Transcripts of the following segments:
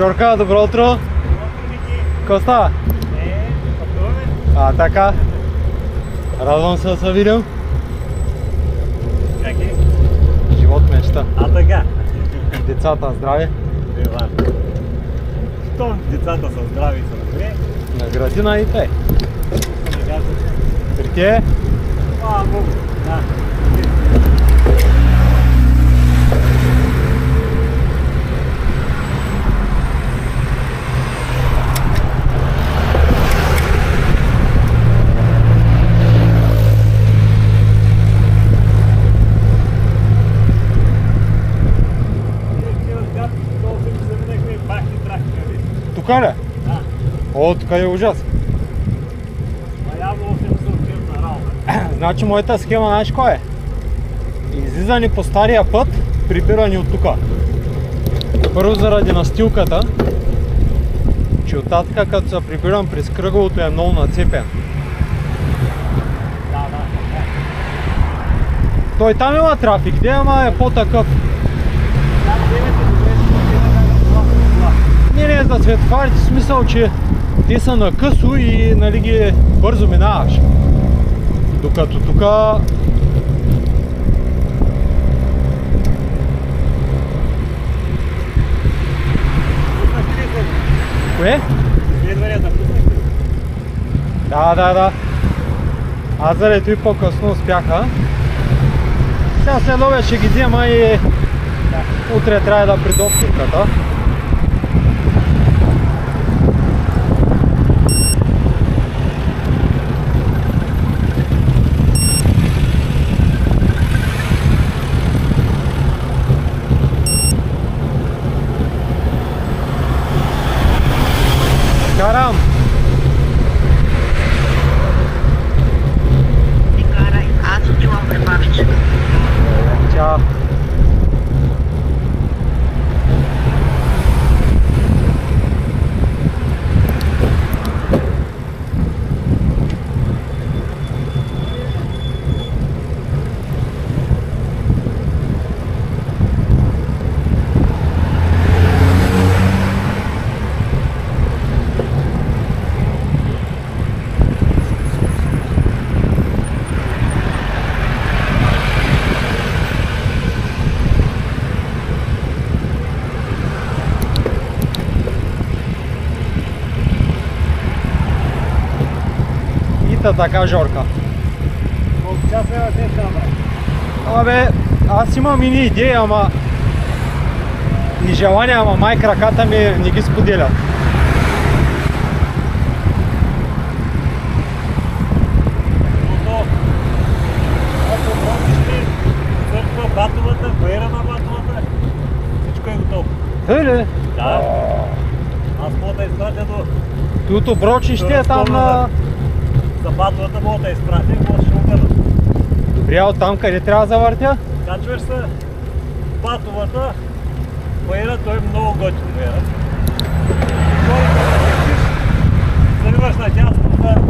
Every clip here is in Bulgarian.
Жорка, добро утро! Какво става? Пътуваме. Така. Радвам се да се видим. Как е? Живот мечта. Така. Децата здрави. Щом децата са здрави и са добре. На градина и те. Сега При те? Слава Богу. Да. Тук ли? Да. О, тук е ужас. А явно 8 са отиват на работа. Значи моята схема, знаеш кой е? Излизане по стария път, прибиране от тук. Първо заради настилката, че оттатък като се прибирам през кръговото е много нацепен. Да. Той там има трафик, де ама е по-такъв. Там 9 е добре, Не, за светофарите в смисъл, че те са на късо и нали ги бързо минаваш. Докато тука... Кое? изследванията пуснахте. Да. Аз заради и по-късно успяха. Сега след обед ще ги взема и утре трябва да придобката. Карам! Не карай, аз отивам при бабичка. Чао! Така, Жорка. Колко часа е те там, бе? Абе, аз имам ини идеи, ама и желания, ама май краката ми не ги споделят. Ако брокиш църква, батовата, баера на батовата, всичко е готово. Тъй ли? Да. Аз мога да изпратя до... Туто брочище е там на... За батовата мога да изпратя и после ще обърна. Добре, а оттам къде трябва да завъртя? Качваш се батовата, баера, той е много готин баера. Заливаш на дясната,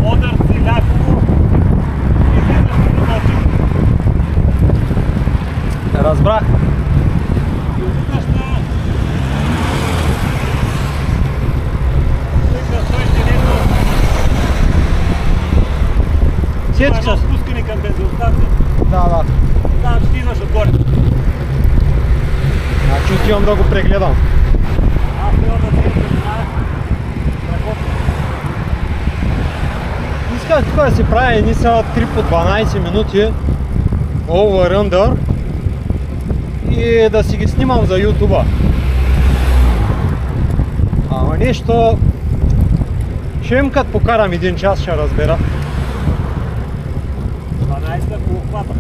Одърци, Ляково и излизаш до Ночи. Разбрах. И отидаш на... Има едно спускане към бензиностанция. Да. Там ще идваш отгоре. Значи отивам да го прегледам. Аз трябва да се знаеш. Страхотно. Исках тук да си правя едни са 3 по 12 минути over under и да си ги снимам за YouTube. Ама нещо... Ще им като покарам един час, ще разбера. 12-та по хвата.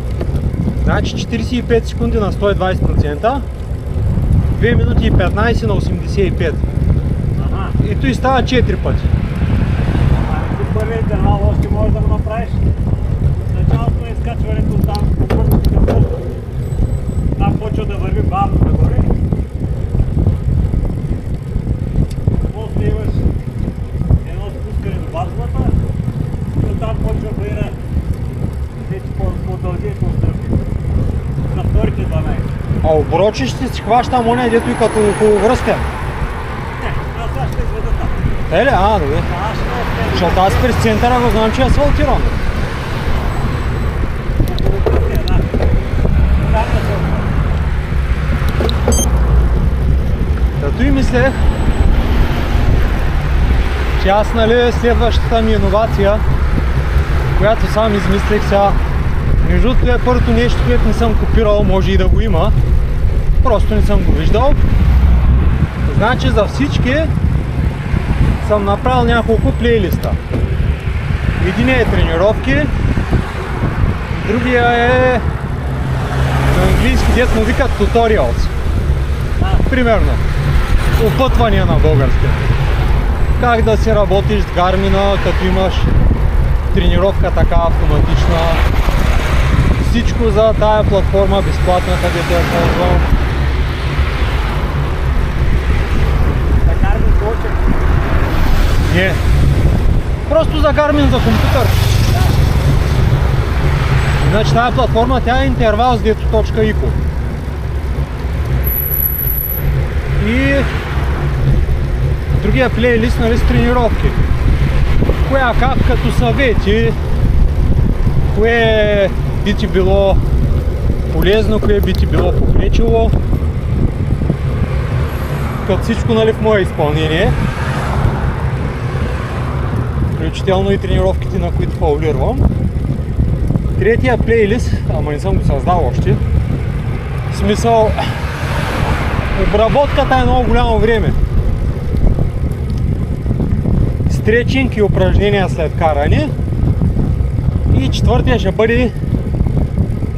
Значи 45 секунди на 120%, 2 минути и 15 на 85%. Ага. И той става 4 пъти. Ами ти първият интервал още можеш да го направиш. Началото на изкачването там по първото към първото. Там почва да върви бавно нагоре. После имаш едно спускане до базовата и оттам почва баера вече по-дълги и по-стръпни. На вторите 12. А оброчище си хващам оня, дето и като около връстен. Еле, добре. Аз ще успея. Защото аз през центъра го знам, че е асфалтирано. Около пътя, да. Там да се Като и мислех, че аз, нали, следващата ми иновация, която сам измислих сега, между другото е първото нещо, което не съм копирал, може и да го има, просто не съм го виждал. Значи за всички съм направил няколко плейлиста. Единият е тренировки, другия е на английски, дет му викат tutorials. Примерно, опътвания на български. Как да си работиш с Гармина, като имаш тренировка така автоматична. Всичко за тая платформа, безплатна, където я ползвам. така да се уча. Не. Просто за Garmin за компютър. Иначе тази платформа, тя е интервал с dето.eco. И другия плейлист, нали, с тренировки. Коя как като съвети, кое би ти било полезно, кое би ти било попречило. Като всичко, нали, в мое изпълнение. Включително и тренировките, на които фаулирам. Третия плейлист, ама не съм го създал още. В смисъл, обработката е много голямо време. Стречинг и упражнения след каране. И четвъртия ще бъде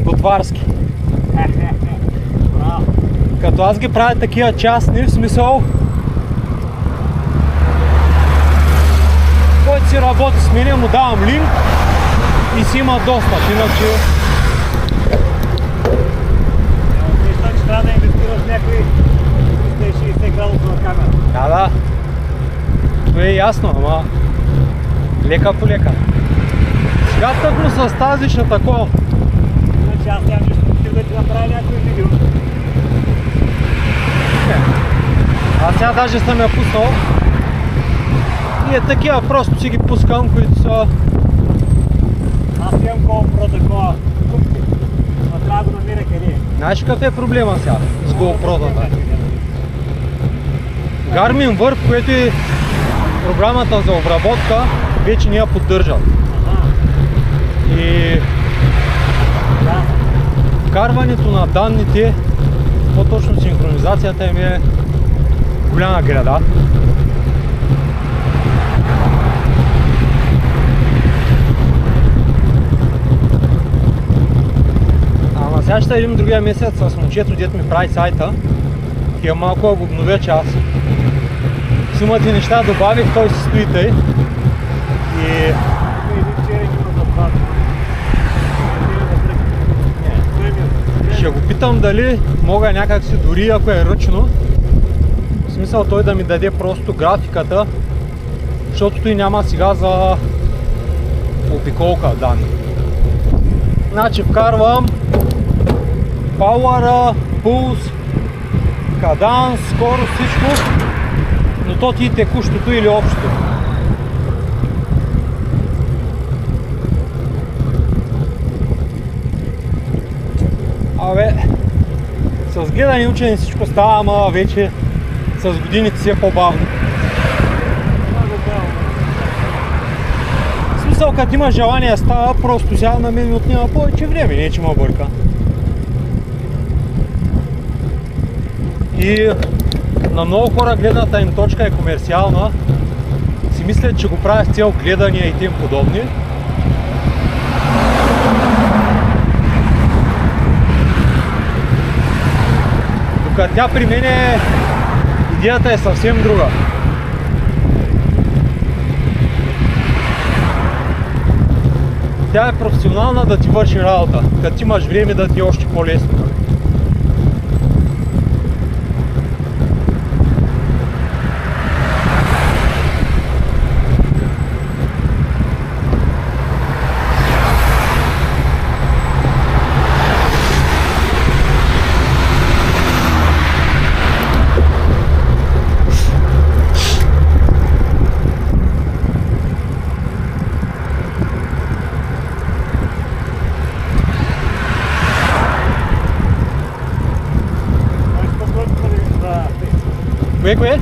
готварски. Като аз ги правя такива частни, в смисъл, който си работи с мене, му давам линк и си има достъп, иначе... Мисля, че трябва да инвестираш някакви 360 градусова камера. Да. То е ясно, ама лека по лека. Сега тъкно с тази ще такова. Значи аз нямам нищо против да ти направя някой видео. Аз сега даже съм я пуснал. И е такива, просто си ги пускам, които са... Аз имам GoPro такова купки, но трябва да го намеря къде е. Знаеш какъв е проблема сега с GoPro-тата? Garmin Warp, което е програмата за обработка, вече не я поддържат. И Да. вкарването на данните, по-точно синхронизацията им е голяма града. Ама сега ще видим другия месец с момчето, дето ми прави сайта. И малко го обновя, че аз сумата и неща добавих, той си стои тъй. И Един черен има заплата. ще го питам дали мога някак си, дори ако е ръчно, в смисъл той да ми даде просто графиката, защото той няма сега за обиколка данни. Значи вкарвам Power, пулс, каданс, скорост, всичко, но то ти текущото или общото. Абе, с гледане и учене всичко става, ама вече с годините си е по-бавно. В смисъл, като има желание става, просто сега на мен ми отнема повече време, не че ме бърка. И на много хора гледната им точка е комерциална. Си мислят, че го правя с цел гледания и тем подобни. Докато тя при мен идеята е съвсем друга. Тя е професионална да ти върши работа, като имаш време да ти е още по-лесно. Кое?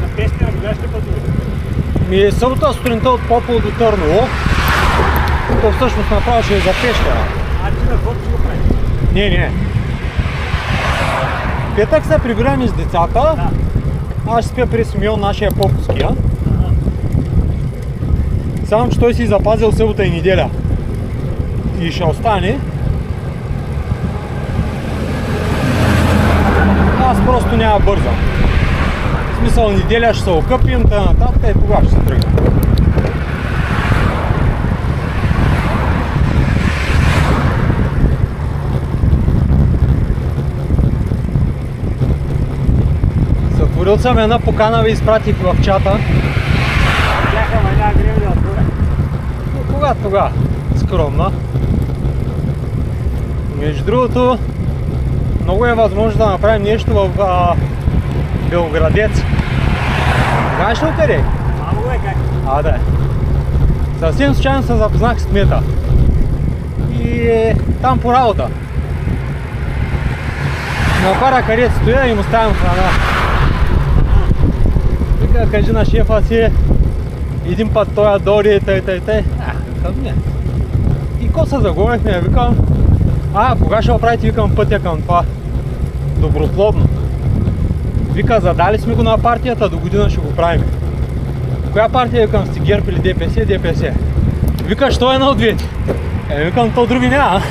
На Пещера гледаш ли пътуваш? Събота сутринта от Попол до Търново. То всъщност направо ще е за Пещера. А ти на какво ще го правиш? Не. Петък се прибираме с децата. Да. Аз ще спя при Симеон, нашия по-пуския. Само, че той си запазил събота и неделя. И ще остане. Аз просто няма бързам. В смисъл, неделя ще се окъпим, нататък и тогава ще се тръгнем. Сътворил съм една покана, ви изпратих в чата. Бяха мъня греви да отбора. Кога? Скромна. Между другото, много е възможно да направим нещо в Белоградец. Знаеш ли къде? Мамо го е как? Да. Съвсем случайно се запознах с кмета. И там по работа. На бара, където стоя и му ставям храна. Вика, кажи на шефа си, един път той дойде, тъй. Към не. И ко се заговорихме, викам, кога ще оправите, викам, пътя към това Добрословно. Вика, задали сме го на партията, до година ще го правим. Коя партия, викам, сте ГЕРБ или ДПС? ДПС. Вика, що е на от двете? Викам, то други няма.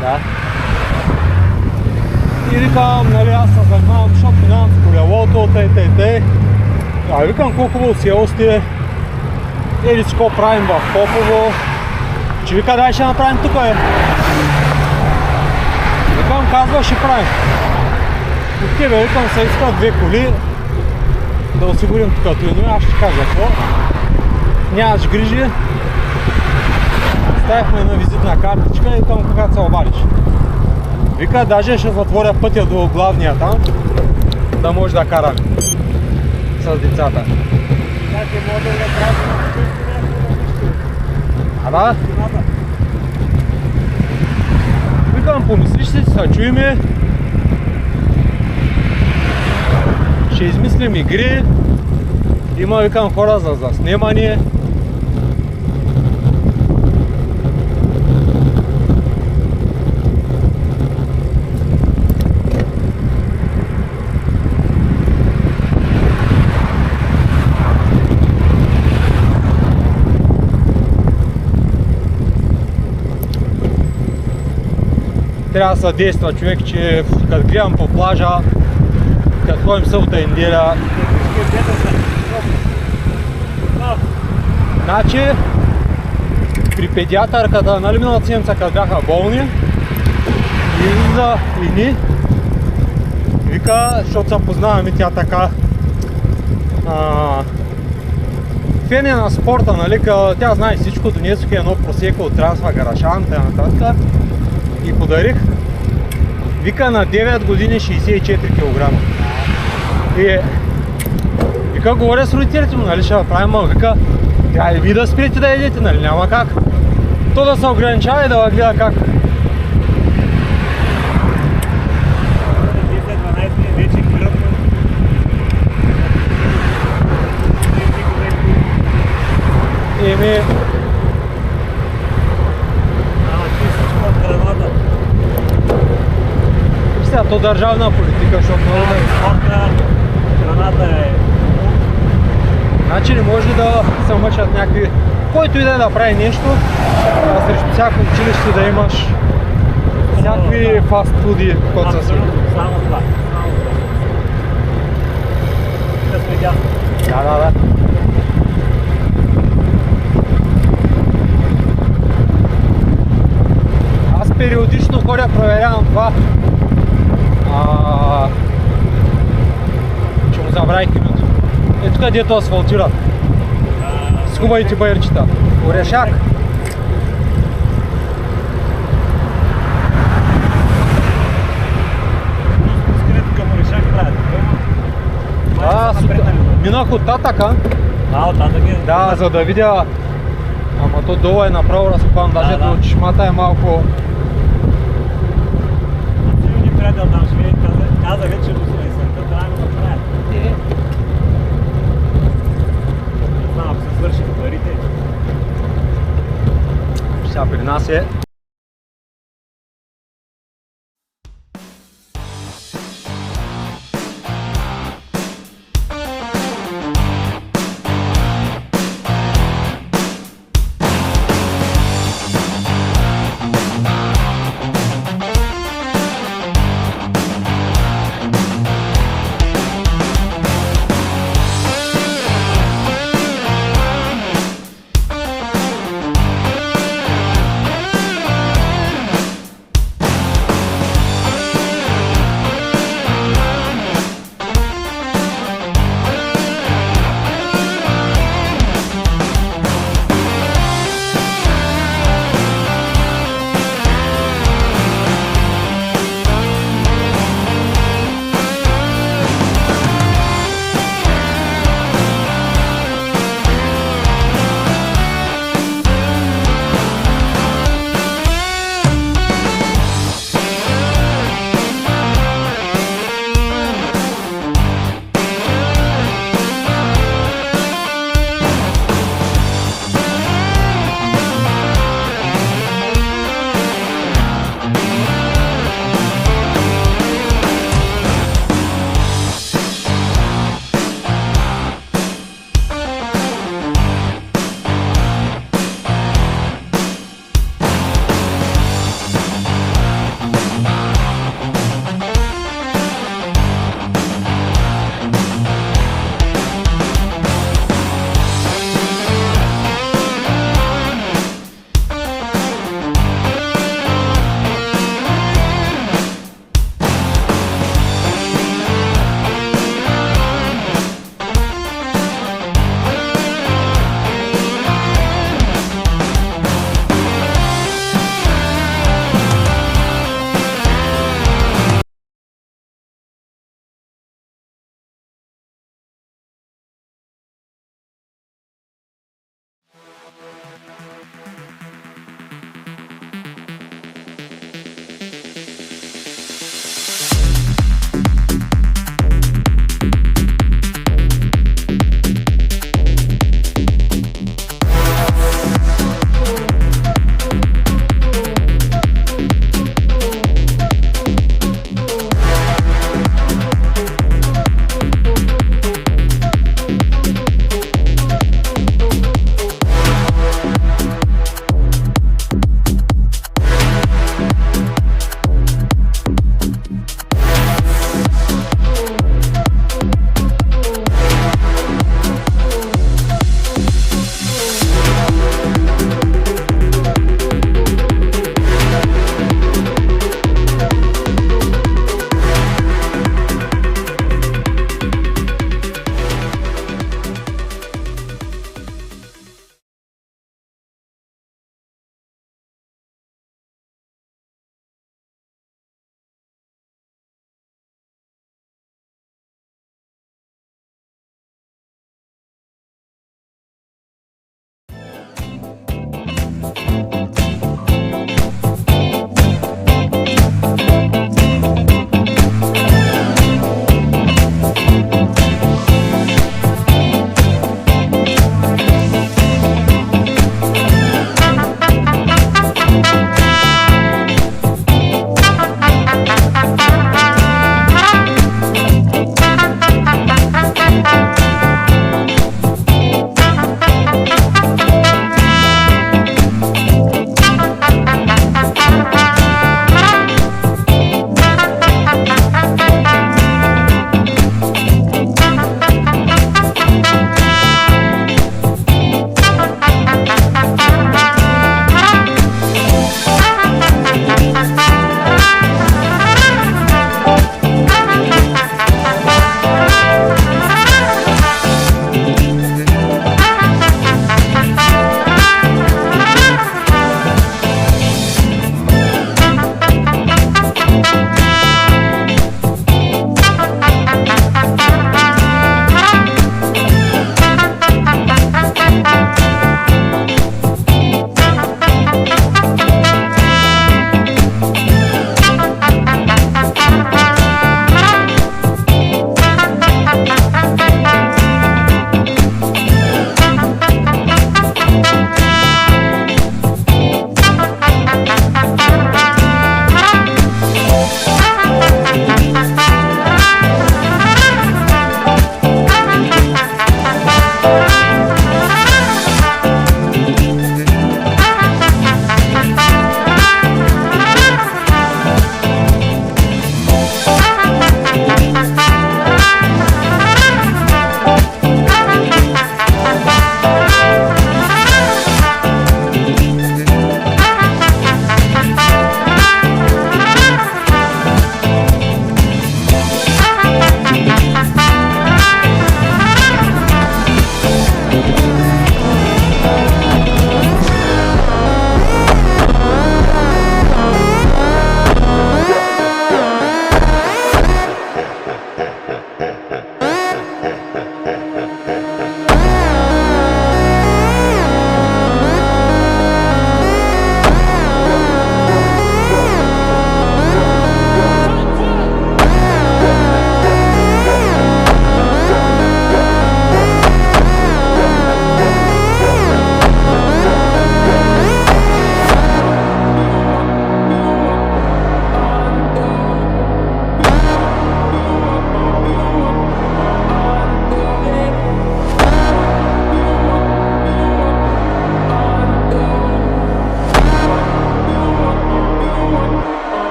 Да. И викам, нали, аз се занимавам, защото нямам с колелото, тъй. Викам, колко хубаво село сте. Ели си какво правим в Попово. Че вика, дай ще направим тук, Викам, казва, ще правим. От тебе, викам, се иска 2 коли. Да осигурим тук туйно, аз ще кажа какво. Нямаш грижи. Ставихме на визитна картичка и към когато се обадиш. Вика, даже ще затворя пътя до главния там, да може да караме с децата. Да? Викам, помислиш си, се чуеме. Ще измислим игри. Има, викам, хора за заснемане. Трябва да се действа, човек, че като гледам по плажа, като ходим събота и неделя. Значи, при педиатърката, нали миналата седмица, като бяха болни, излиза Ини, вика, защото се познаваме, тя така фен е на спорта, нали, тя знае всичко, донесох едно просеко от трансфа гарашан, т.н. И подарих, вика, на 9 години 64 кг. И вика, говоря с родителите му, нали, ще правим, вика, трябва и ви да спрете да едете, нали, няма как. То да се ограничава и да гледа как. Еми... Сега, то държавна политика, защото много спорта, храната е... Значи не може да се мъчат някакви... Който и да прави нещо, срещу всяко училище да имаш всякакви фастфуди, които са си. Само това. Да сме дясно. Да. Аз периодично ходя, проверявам това. Че му забравих името. Ето където асфалтират. С хубавите байерчета. Орешак. Минах от татъка. От татък е? Да, за да видя. Ама то долу е направо разкопан, даже до чешмата е малко... Приятел там живее, каза вече до есента трябва да направят. Не знам, ако се свърши парите. Сега при нас е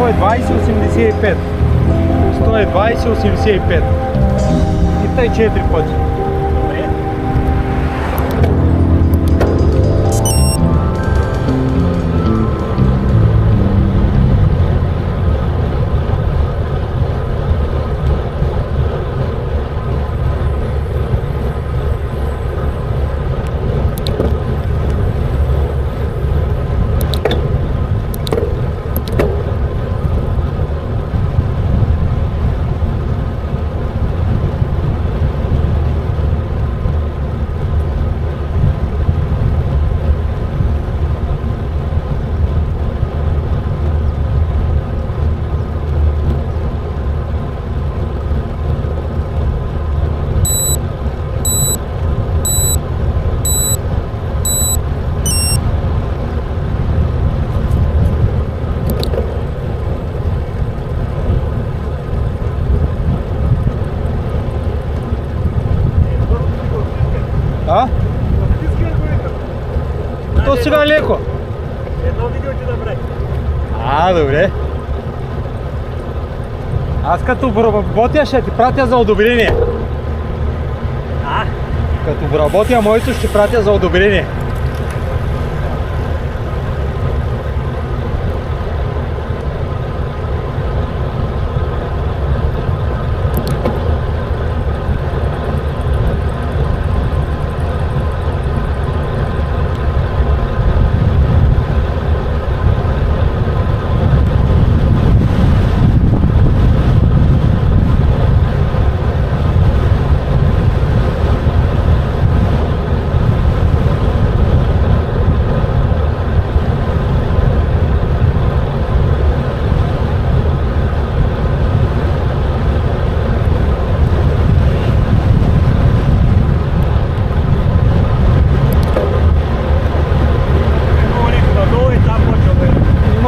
120-85. 120-85. И тъй 4 пъти. Добре. А? То сега леко. Едно видео ти направи. Добре. Аз като обработя ще ти пратя за одобрение. Като обработя моето ще пратя за одобрение.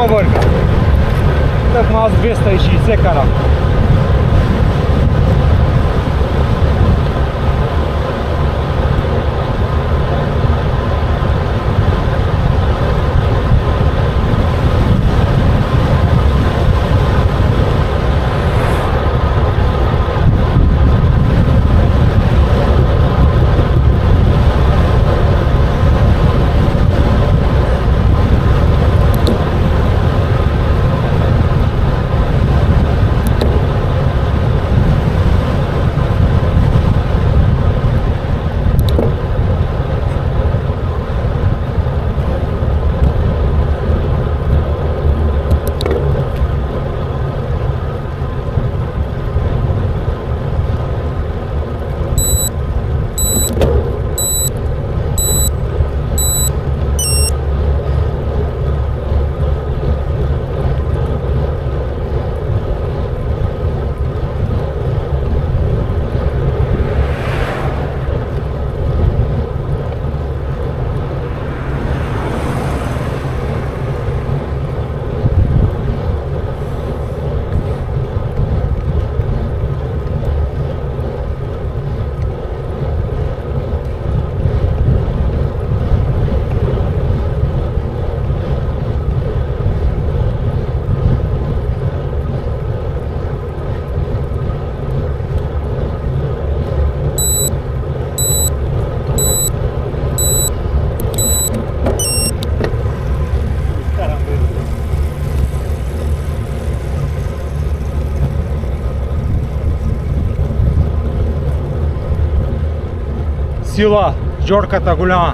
Бърка. Тъкмо аз 260 карам. Сила, жорката голяма.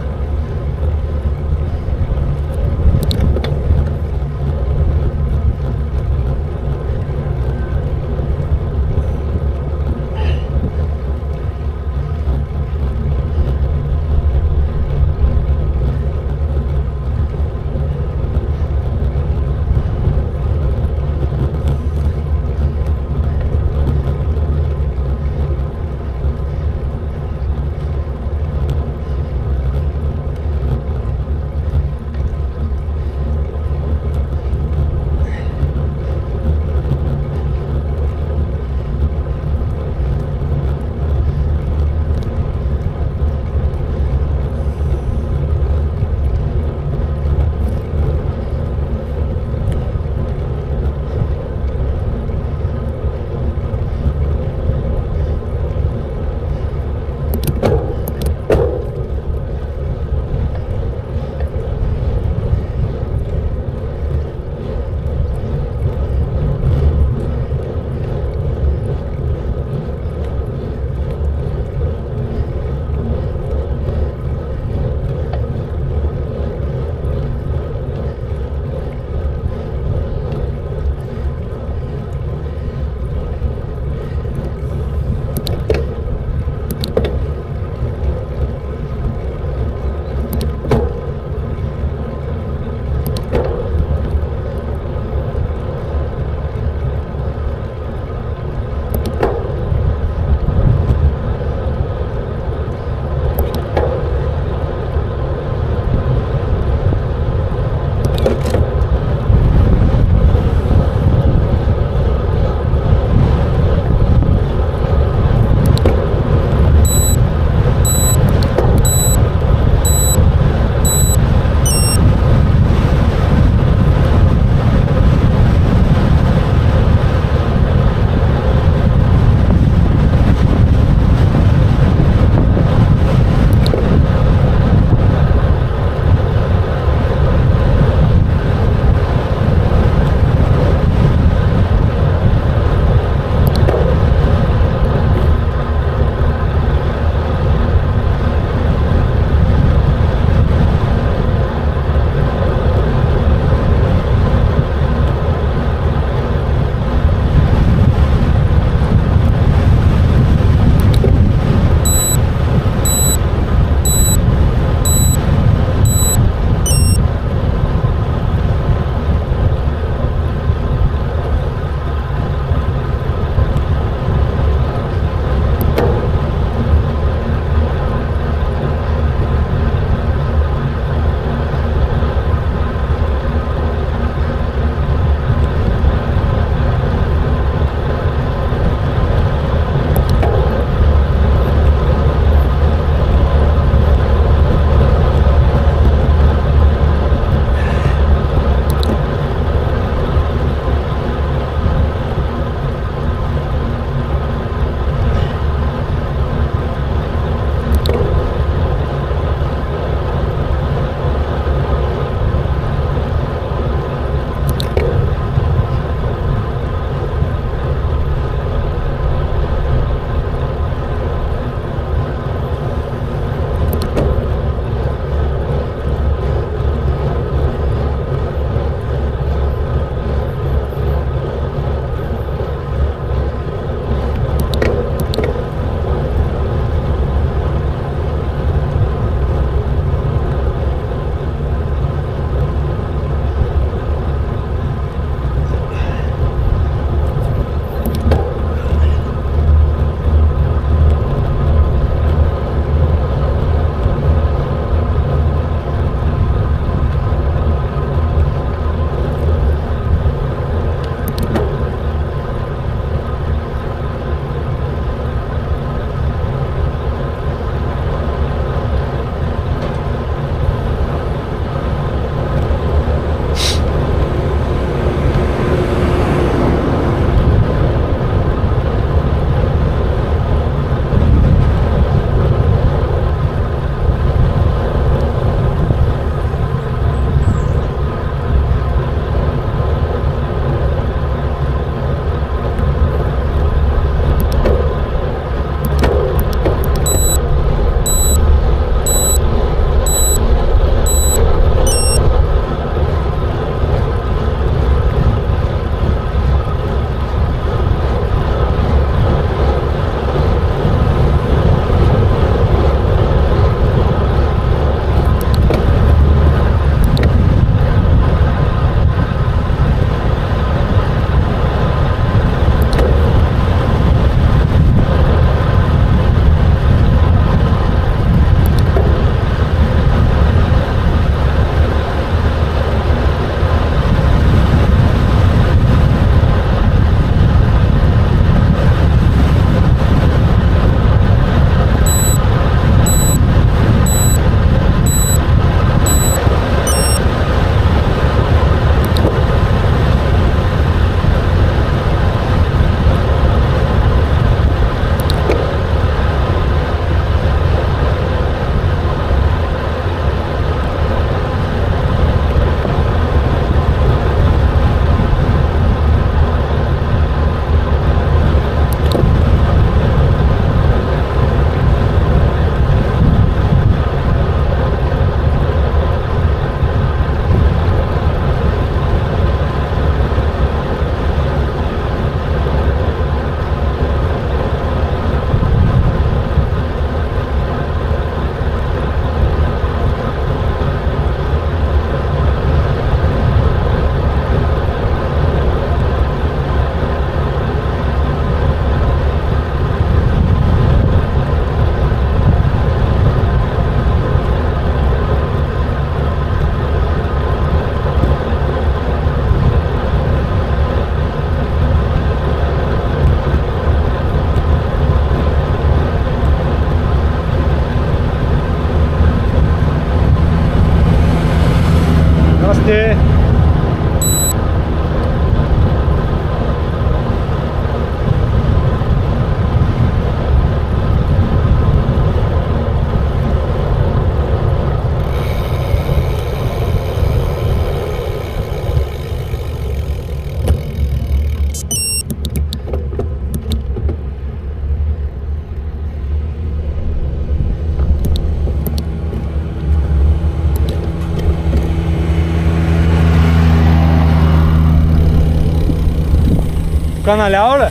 Тука наляво ли?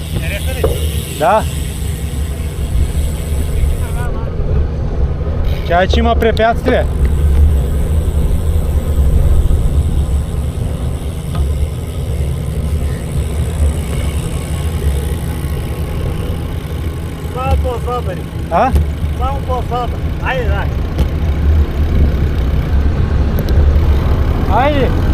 Да. Чай, че има препятствие. Само по-слаба ли? А? Само по-слаба. Айде, дай. Айде.